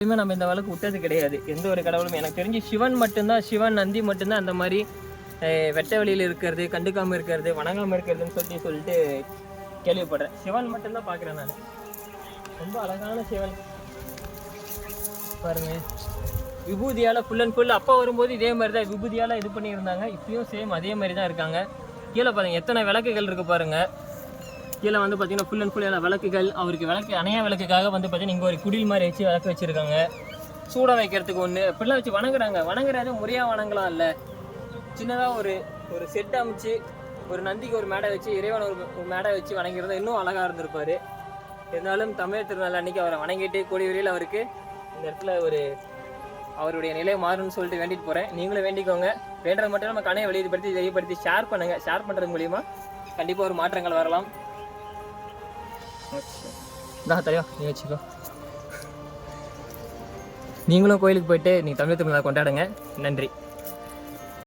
நம்ம இந்த வழக்கு விட்டது கிடையாது. எந்த ஒரு கடவுளும் எனக்கு தெரிஞ்சு சிவன் மட்டும்தான், சிவன் நந்தி மட்டும்தான் அந்த மாதிரி வெட்ட வழியில் இருக்கிறது, கண்டுக்காமல் இருக்கிறது, வணங்காமல் இருக்கிறதுன்னு சொல்லிட்டு கேள்விப்படுறேன். சிவன் மட்டும்தான் பார்க்குறேன் நான். ரொம்ப அழகான சிவன் பாருங்க. விபூதியால் ஃபுல் அண்ட் ஃபுல் அப்பா வரும்போது இதே மாதிரி தான் விபூதியால் இது பண்ணியிருந்தாங்க. இப்பயும் சேம் அதே மாதிரி தான் இருக்காங்க. கீழே பாருங்கள் எத்தனை விளக்குகள் இருக்குது பாருங்கள். கீழே வந்து பார்த்தீங்கன்னா ஃபுல் அண்ட் ஃபுல் எல்லா விளக்குகள். அவருக்கு விளக்கு அணையா விளக்குக்காக வந்து பார்த்தீங்கன்னா இங்கே ஒரு குடில் மாதிரி வச்சு விளக்கு வச்சுருக்காங்க. சூடம் வைக்கிறதுக்கு ஒன்று இப்படிலாம் வச்சு வணங்குறாங்க. வணங்குறது முறையாக வணங்கலாம் இல்லை, சின்னதாக ஒரு செட் அமைச்சு ஒரு நந்திக்கு ஒரு மேடை வச்சு இறைவன் ஒரு மேடை வச்சு வணங்கிறதா இன்னும் அழகாக இருந்திருப்பார். இருந்தாலும் தமிழ் திருநாள் அன்றைக்கி அவரை வணங்கிட்டு கூடிய விரைவில் அவருக்கு இந்த இடத்துல அவருடைய நிலை மாறும்னு சொல்லிட்டு வேண்டிட்டு போகிறேன். நீங்களும் வேண்டிக்கோங்க. வேண்டது மட்டும் நம்ம கணையை வெளிப்படுத்தி தெரியப்படுத்தி ஷேர் பண்ணுங்கள். ஷேர் பண்ணுறது மூலிமா கண்டிப்பாக ஒரு மாற்றங்கள் வரலாம். தலைவா நீ வச்சுக்கோ. நீங்களும் கோயிலுக்கு போயிட்டு நீங்கள் தமிழ் திருநாள் கொண்டாடுங்க. நன்றி.